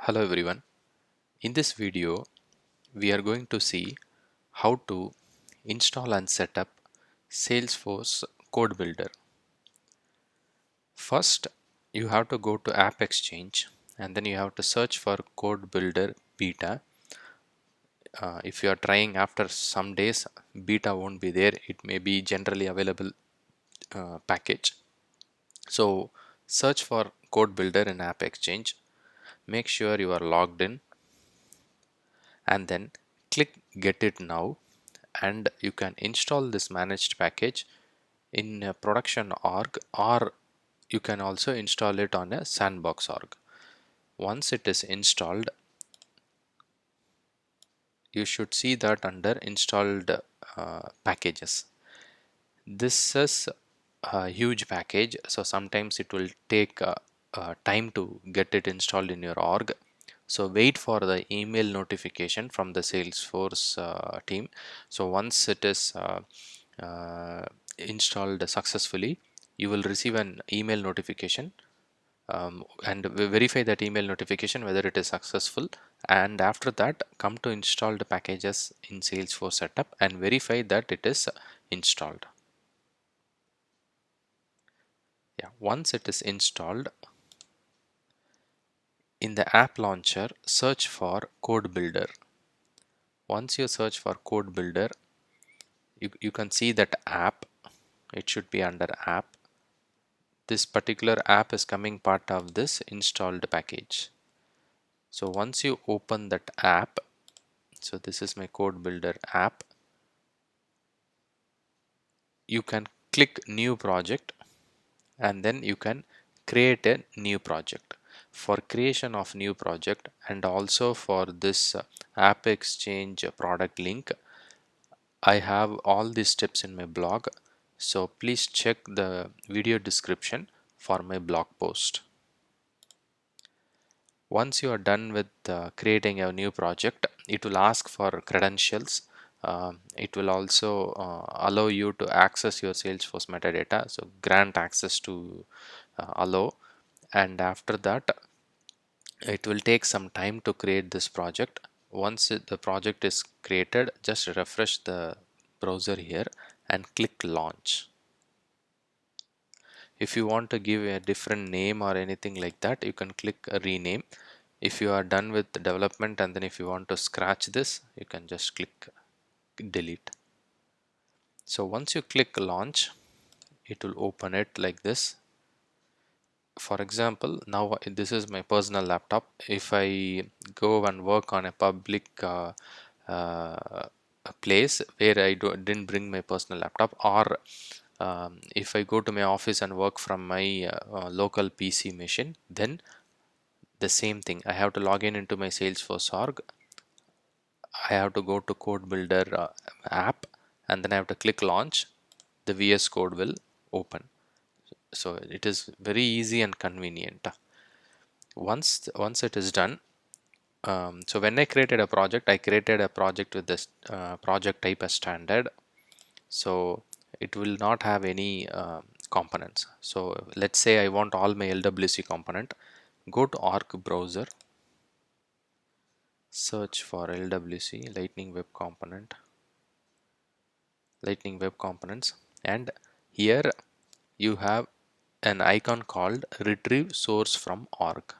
Hello everyone. In this video, we are going to see how to install and set up Salesforce Code Builder. First, you have to go to App Exchange and then you have to search for Code Builder Beta. If you are trying after some days, beta won't be there. It may be generally available package. So search for Code Builder in App Exchange. Make sure you are logged in and then click Get It Now, and you can install this managed package in a production org, or you can also install it on a sandbox org. Once it is installed, you should see that under installed packages. This is a huge package, so sometimes it will take time to get it installed in your org. So wait for the email notification from the Salesforce team. So once it is installed successfully, you will receive an email notification, and verify that email notification whether it is successful, and after that come to installed packages in Salesforce setup and verify that it is installed. Yeah, once it is installed, in the app launcher search for Code Builder. Once you search for Code Builder, you can see that app. It should be under app. This particular app is coming part of this installed package. So once you open that app, so this is my Code Builder app, you can click new project and then you can create a new project. For creation of new project and also for this app exchange product link, I have all these steps in my blog, so please check the video description for my blog post. Once you are done with creating a new project, it will ask for credentials. It will also allow you to access your Salesforce metadata, so grant access to allow, and after that it will take some time to create this project. Once the project is created, just refresh the browser here and click launch. If you want to give a different name or anything like that, you can click rename. If you are done with the development and then if you want to scratch this, you can just click delete. So once you click launch, it will open it like this. For example, now this is my personal laptop. If I go and work on a public a place where I didn't bring my personal laptop, or if I go to my office and work from my local PC machine, then the same thing. I have to log in into my Salesforce org. I have to go to Code Builder app, and then I have to click launch. The VS Code will open. So it is very easy and convenient. Once it is done, so when I created a project, I created a project with this project type as standard. So it will not have any components. So let's say I want all my LWC component. Go to org browser, search for LWC Lightning Web Components, and here you have an icon called retrieve source from org.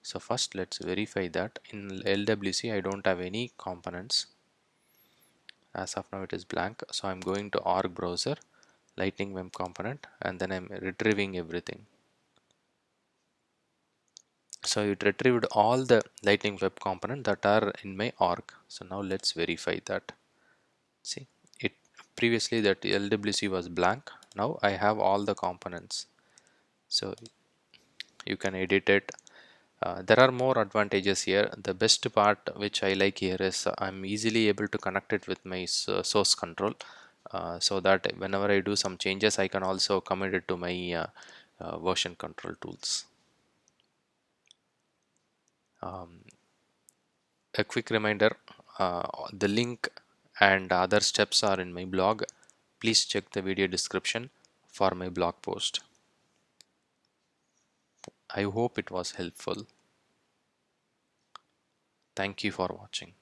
So first let's verify that in LWC I don't have any components. As of now it is blank, so I'm going to org browser, Lightning Web Component, and then I'm retrieving everything. So it retrieved all the Lightning Web Component that are in my org. So now let's verify that. See, it previously that LWC was blank. Now I have all the components, so you can edit it. There are more advantages here. The best part which I like here is I'm easily able to connect it with my source control, so that whenever I do some changes, I can also commit it to my version control tools. A quick reminder, the link and other steps are in my blog. Please check the video description for my blog post. I hope it was helpful. Thank you for watching.